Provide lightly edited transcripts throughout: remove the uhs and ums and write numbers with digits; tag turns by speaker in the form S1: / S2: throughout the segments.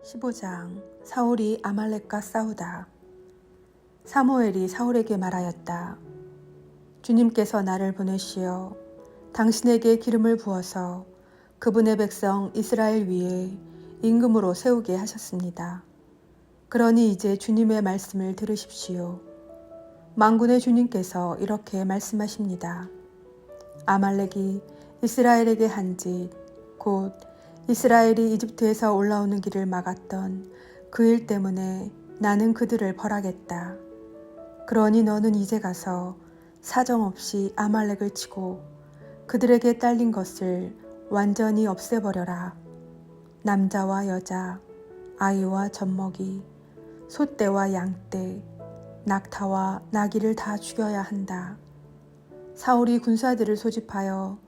S1: 15장 사울이 아말렉과 싸우다. 사무엘이 사울에게 말하였다. 주님께서 나를 보내시어 당신에게 기름을 부어서 그분의 백성 이스라엘 위에 임금으로 세우게 하셨습니다. 그러니 이제 주님의 말씀을 들으십시오. 만군의 주님께서 이렇게 말씀하십니다. 아말렉이 이스라엘에게 한 짓, 곧 이스라엘이 이집트에서 올라오는 길을 막았던 그 일 때문에 나는 그들을 벌하겠다. 그러니 너는 이제 가서 사정없이 아말렉을 치고 그들에게 딸린 것을 완전히 없애버려라. 남자와 여자, 아이와 젖먹이, 소떼와 양떼, 낙타와 나귀를 다 죽여야 한다. 사울이 군사들을 소집하여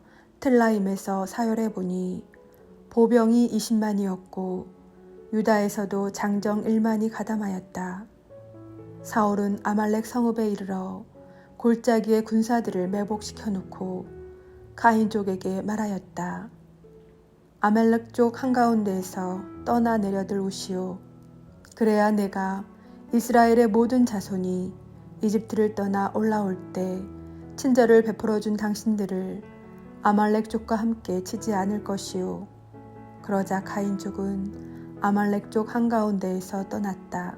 S1: 틀라임에서 사열해 보니 보병이 20만이었고 유다에서도 장정 1만이 가담하였다. 사울은 아말렉 성읍에 이르러 골짜기에 군사들을 매복시켜 놓고 가인족에게 말하였다. 아말렉 쪽 한가운데에서 떠나 내려들 오시오. 그래야 내가 이스라엘의 모든 자손이 이집트를 떠나 올라올 때 친절을 베풀어 준 당신들을 아말렉 족과 함께 치지 않을 것이오. 그러자 가인족은 아말렉 족 한가운데에서 떠났다.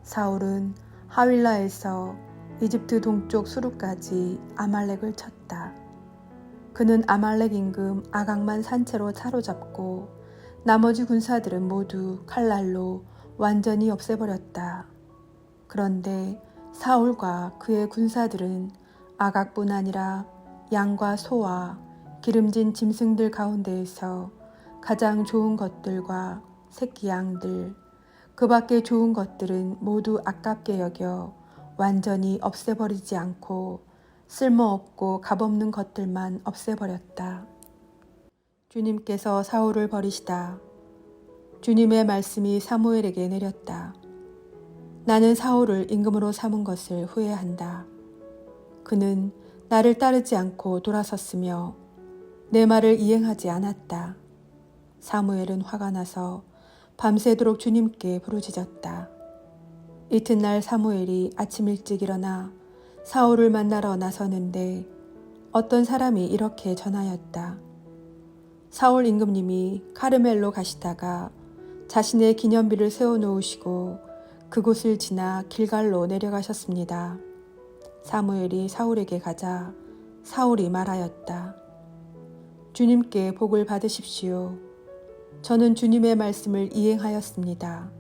S1: 사울은 하윌라에서 이집트 동쪽 수루까지 아말렉을 쳤다. 그는 아말렉 임금 아각만 산채로 사로잡고 나머지 군사들은 모두 칼날로 완전히 없애버렸다. 그런데 사울과 그의 군사들은 아각뿐 아니라 양과 소와 기름진 짐승들 가운데에서 가장 좋은 것들과 새끼 양들, 그 밖에 좋은 것들은 모두 아깝게 여겨 완전히 없애버리지 않고 쓸모없고 값없는 것들만 없애버렸다. 주님께서 사울을 버리시다. 주님의 말씀이 사무엘에게 내렸다. 나는 사울을 임금으로 삼은 것을 후회한다. 그는 나를 따르지 않고 돌아섰으며 내 말을 이행하지 않았다. 사무엘은 화가 나서 밤새도록 주님께 부르짖었다. 이튿날 사무엘이 아침 일찍 일어나 사울을 만나러 나서는데 어떤 사람이 이렇게 전하였다. 사울 임금님이 카르멜로 가시다가 자신의 기념비를 세워놓으시고 그곳을 지나 길갈로 내려가셨습니다. 사무엘이 사울에게 가자 사울이 말하였다. 주님께 복을 받으십시오. 저는 주님의 말씀을 이행하였습니다.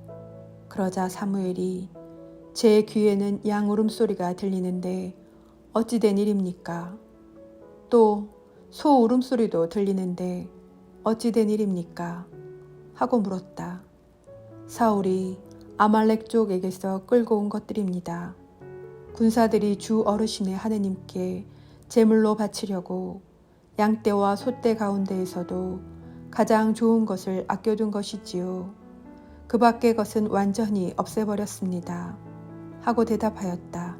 S1: 그러자 사무엘이 제 귀에는 양 울음소리가 들리는데 어찌 된 일입니까? 또 소 울음소리도 들리는데 어찌 된 일입니까? 하고 물었다. 사울이 아말렉 쪽에게서 끌고 온 것들입니다. 군사들이 주 어르신의 하느님께 제물로 바치려고 양떼와 소떼 가운데에서도 가장 좋은 것을 아껴둔 것이지요. 그 밖의 것은 완전히 없애버렸습니다. 하고 대답하였다.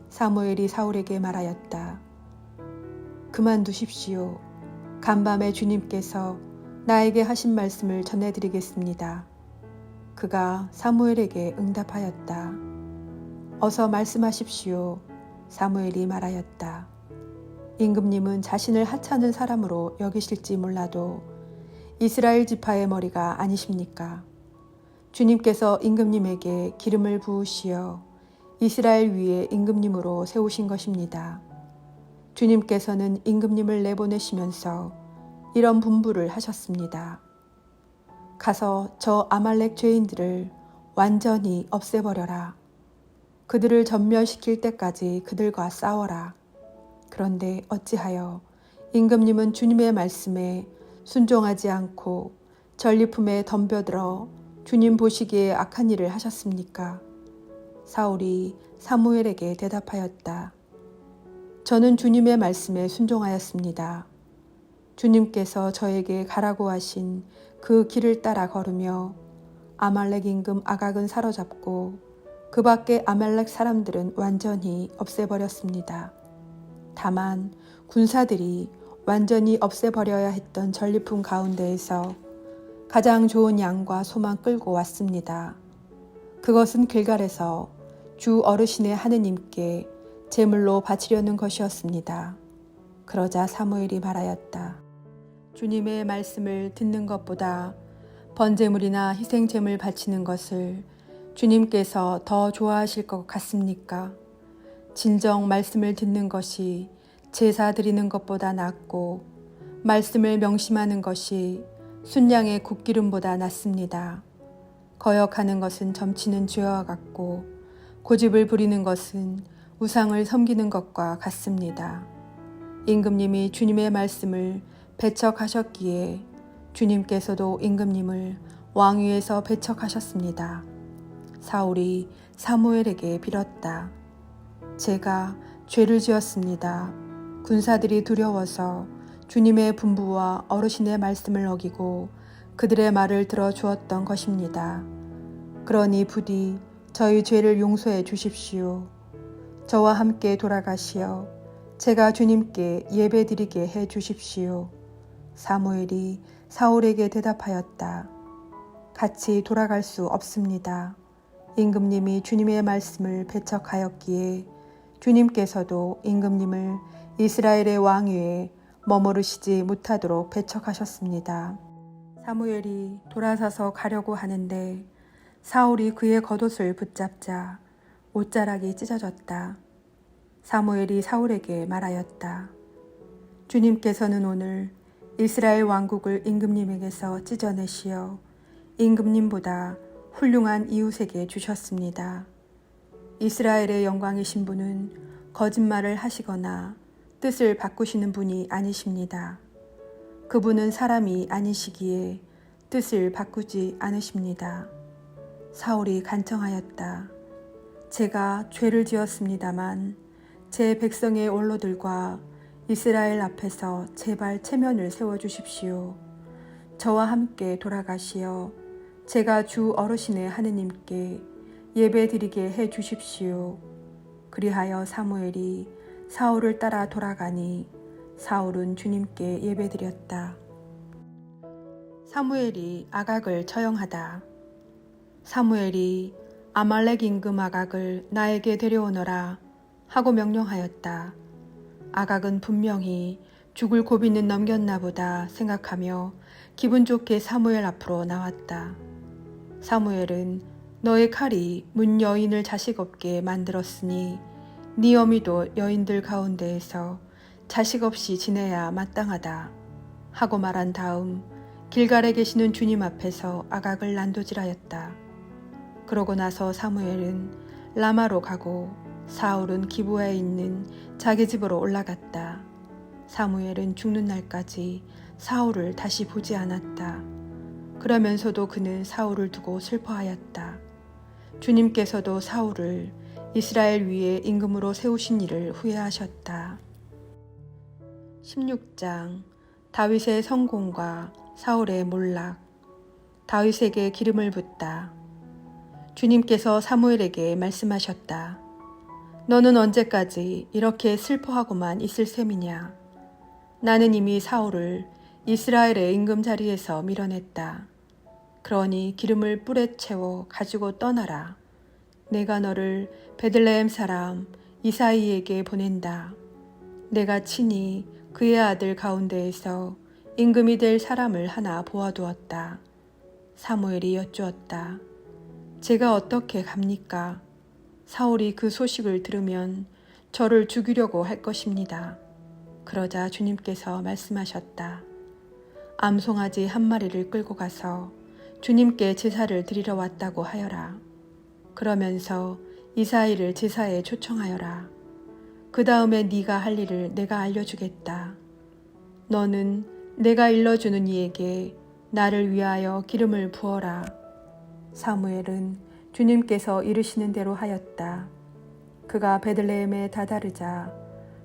S1: 사무엘이 사울에게 말하였다. 그만두십시오. 간밤에 주님께서 나에게 하신 말씀을 전해드리겠습니다. 그가 사무엘에게 응답하였다. 어서 말씀하십시오. 사무엘이 말하였다. 임금님은 자신을 하찮은 사람으로 여기실지 몰라도 이스라엘 지파의 머리가 아니십니까? 주님께서 임금님에게 기름을 부으시어 이스라엘 위에 임금님으로 세우신 것입니다. 주님께서는 임금님을 내보내시면서 이런 분부를 하셨습니다. 가서 저 아말렉 죄인들을 완전히 없애버려라. 그들을 전멸시킬 때까지 그들과 싸워라. 그런데 어찌하여 임금님은 주님의 말씀에 순종하지 않고 전리품에 덤벼들어 주님 보시기에 악한 일을 하셨습니까? 사울이 사무엘에게 대답하였다. 저는 주님의 말씀에 순종하였습니다. 주님께서 저에게 가라고 하신 그 길을 따라 걸으며 아말렉 임금 아각은 사로잡고 그 밖에 아말렉 사람들은 완전히 없애버렸습니다. 다만 군사들이 완전히 없애버려야 했던 전리품 가운데에서 가장 좋은 양과 소만 끌고 왔습니다. 그것은 길갈에서 주 어르신의 하느님께 제물로 바치려는 것이었습니다. 그러자 사무엘이 말하였다. 주님의 말씀을 듣는 것보다 번제물이나 희생제물 바치는 것을 주님께서 더 좋아하실 것 같습니까? 진정 말씀을 듣는 것이 제사 드리는 것보다 낫고 말씀을 명심하는 것이 순양의 굿기름보다 낫습니다. 거역하는 것은 점치는 죄와 같고 고집을 부리는 것은 우상을 섬기는 것과 같습니다. 임금님이 주님의 말씀을 배척하셨기에 주님께서도 임금님을 왕위에서 배척하셨습니다. 사울이 사무엘에게 빌었다. 제가 죄를 지었습니다. 군사들이 두려워서 주님의 분부와 어르신의 말씀을 어기고 그들의 말을 들어주었던 것입니다. 그러니 부디 저희 죄를 용서해 주십시오. 저와 함께 돌아가시어 제가 주님께 예배드리게 해 주십시오. 사무엘이 사울에게 대답하였다. 같이 돌아갈 수 없습니다. 임금님이 주님의 말씀을 배척하였기에 주님께서도 임금님을 이스라엘의 왕위에 머무르시지 못하도록 배척하셨습니다. 사무엘이 돌아서서 가려고 하는데 사울이 그의 겉옷을 붙잡자 옷자락이 찢어졌다. 사무엘이 사울에게 말하였다. 주님께서는 오늘 이스라엘 왕국을 임금님에게서 찢어내시어 임금님보다 훌륭한 이웃에게 주셨습니다. 이스라엘의 영광이신 분은 거짓말을 하시거나 뜻을 바꾸시는 분이 아니십니다. 그분은 사람이 아니시기에 뜻을 바꾸지 않으십니다. 사울이 간청하였다. 제가 죄를 지었습니다만 제 백성의 원로들과 이스라엘 앞에서 제발 체면을 세워주십시오. 저와 함께 돌아가시어 제가 주 어르신의 하느님께 예배드리게 해 주십시오. 그리하여 사무엘이 사울을 따라 돌아가니 사울은 주님께 예배드렸다. 사무엘이 아각을 처형하다. 사무엘이 아말렉 임금 아각을 나에게 데려오너라 하고 명령하였다. 아각은 분명히 죽을 고비는 넘겼나 보다 생각하며 기분 좋게 사무엘 앞으로 나왔다. 사무엘은 너의 칼이 문 여인을 자식 없게 만들었으니 네 어미도 여인들 가운데에서 자식 없이 지내야 마땅하다 하고 말한 다음 길갈에 계시는 주님 앞에서 아각을 난도질하였다. 그러고 나서 사무엘은 라마로 가고 사울은 기브아에 있는 자기 집으로 올라갔다. 사무엘은 죽는 날까지 사울을 다시 보지 않았다. 그러면서도 그는 사울을 두고 슬퍼하였다. 주님께서도 사울을 이스라엘 위에 임금으로 세우신 일을 후회하셨다. 16장 다윗의 성공과 사울의 몰락. 다윗에게 기름을 붓다. 주님께서 사무엘에게 말씀하셨다. 너는 언제까지 이렇게 슬퍼하고만 있을 셈이냐? 나는 이미 사울을 이스라엘의 임금 자리에서 밀어냈다. 그러니 기름을 뿔에 채워 가지고 떠나라. 내가 너를 베들레헴 사람 이사이에게 보낸다. 내가 친히 그의 아들 가운데에서 임금이 될 사람을 하나 보아두었다. 사무엘이 여쭈었다. 제가 어떻게 갑니까? 사울이 그 소식을 들으면 저를 죽이려고 할 것입니다. 그러자 주님께서 말씀하셨다. 암송아지 한 마리를 끌고 가서 주님께 제사를 드리러 왔다고 하여라. 그러면서 이사이를 제사에 초청하여라. 그 다음에 네가 할 일을 내가 알려주겠다. 너는 내가 일러주는 이에게 나를 위하여 기름을 부어라. 사무엘은 주님께서 이르시는 대로 하였다. 그가 베들레헴에 다다르자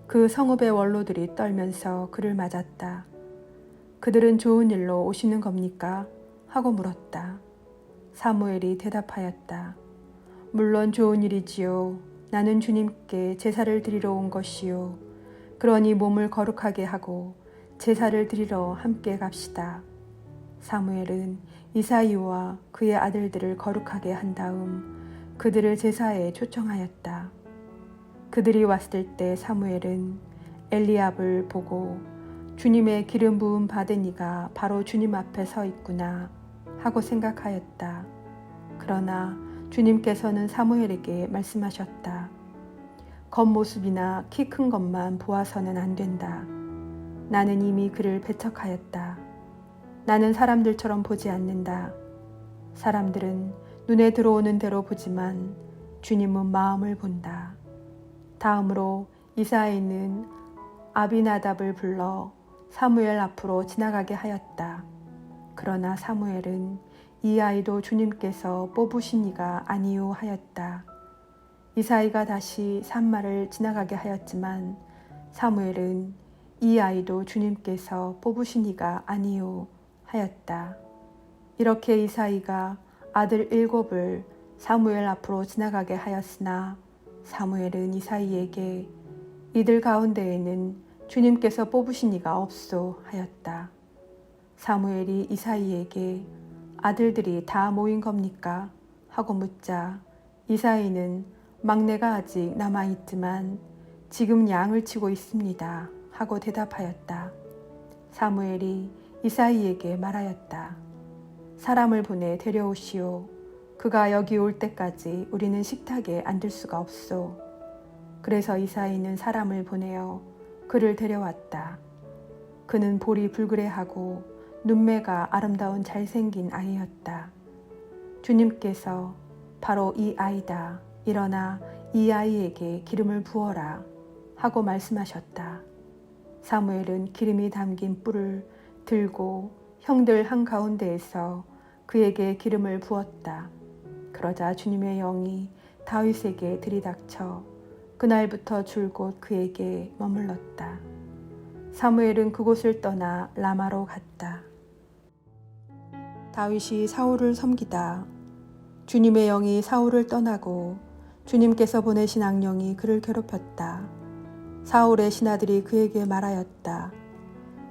S1: 그 성읍의 원로들이 떨면서 그를 맞았다. 그들은 좋은 일로 오시는 겁니까? 하고 물었다. 사무엘이 대답하였다. 물론 좋은 일이지요. 나는 주님께 제사를 드리러 온 것이요. 그러니 몸을 거룩하게 하고 제사를 드리러 함께 갑시다. 사무엘은 이사이와 그의 아들들을 거룩하게 한 다음 그들을 제사에 초청하였다. 그들이 왔을 때 사무엘은 엘리압을 보고 주님의 기름 부음 받은 이가 바로 주님 앞에 서 있구나 하고 생각하였다. 그러나 주님께서는 사무엘에게 말씀하셨다. 겉모습이나 키 큰 것만 보아서는 안 된다. 나는 이미 그를 배척하였다. 나는 사람들처럼 보지 않는다. 사람들은 눈에 들어오는 대로 보지만 주님은 마음을 본다. 다음으로 이사야는 아비나답을 불러 사무엘 앞으로 지나가게 하였다. 그러나 사무엘은 이 아이도 주님께서 뽑으신 이가 아니요 하였다. 이사야가 다시 산마를 지나가게 하였지만 사무엘은 이 아이도 주님께서 뽑으신 이가 아니요 하였다. 이렇게 이사야가 아들 7을 사무엘 앞으로 지나가게 하였으나 사무엘은 이사야에게 이들 가운데에는 주님께서 뽑으신 이가 없소 하였다. 사무엘이 이사야에게 아들들이 다 모인 겁니까? 하고 묻자 이사야는 막내가 아직 남아있지만 지금 양을 치고 있습니다 하고 대답하였다. 사무엘이 이사야에게 말하였다. 사람을 보내 데려오시오. 그가 여기 올 때까지 우리는 식탁에 앉을 수가 없소. 그래서 이사야는 사람을 보내어 그를 데려왔다. 그는 볼이 불그레하고 눈매가 아름다운 잘생긴 아이였다. 주님께서 바로 이 아이다. 일어나 이 아이에게 기름을 부어라 하고 말씀하셨다. 사무엘은 기름이 담긴 뿔을 들고 형들 한가운데에서 그에게 기름을 부었다. 그러자 주님의 영이 다윗에게 들이닥쳐 그날부터 줄곧 그에게 머물렀다. 사무엘은 그곳을 떠나 라마로 갔다. 다윗이 사울을 섬기다. 주님의 영이 사울을 떠나고 주님께서 보내신 악령이 그를 괴롭혔다. 사울의 신하들이 그에게 말하였다.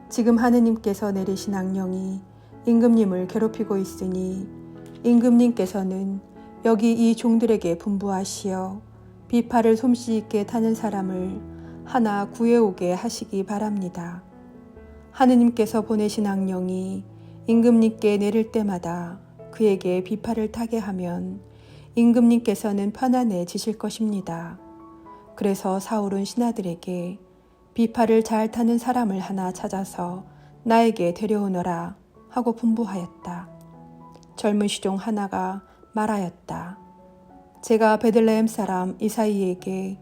S1: 지금 하느님께서 내리신 악령이 임금님을 괴롭히고 있으니 임금님께서는 여기 이 종들에게 분부하시어 비파를 솜씨 있게 타는 사람을 하나 구해오게 하시기 바랍니다. 하느님께서 보내신 악령이 임금님께 내릴 때마다 그에게 비파를 타게 하면 임금님께서는 편안해지실 것입니다. 그래서 사울은 신하들에게 비파를 잘 타는 사람을 하나 찾아서 나에게 데려오너라 하고 분부하였다. 젊은 시종 하나가 말하였다. 제가 베들레헴 사람 이사이에게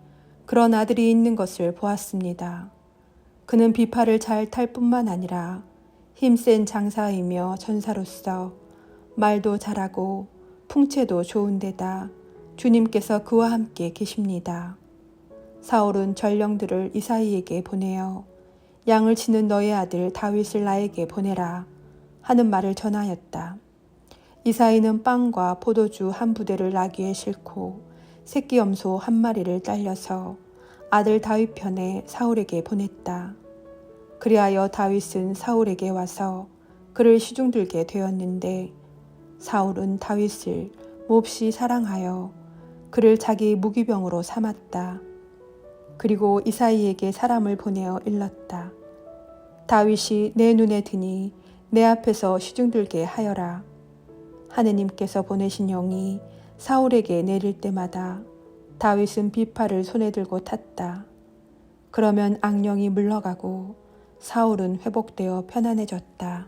S1: 그런 아들이 있는 것을 보았습니다. 그는 비파를 잘 탈 뿐만 아니라 힘센 장사이며 전사로서 말도 잘하고 풍채도 좋은 데다 주님께서 그와 함께 계십니다. 사울은 전령들을 이사이에게 보내어 양을 치는 너의 아들 다윗을 나에게 보내라 하는 말을 전하였다. 이사이는 빵과 포도주 한 부대를 나귀에 싣고 새끼 염소 한 마리를 딸려서 아들 다윗 편에 사울에게 보냈다. 그리하여 다윗은 사울에게 와서 그를 시중들게 되었는데 사울은 다윗을 몹시 사랑하여 그를 자기 무기병으로 삼았다. 그리고 이사이에게 사람을 보내어 일렀다. 다윗이 내 눈에 드니 내 앞에서 시중들게 하여라. 하느님께서 보내신 영이 사울에게 내릴 때마다 다윗은 비파를 손에 들고 탔다. 그러면 악령이 물러가고 사울은 회복되어 편안해졌다.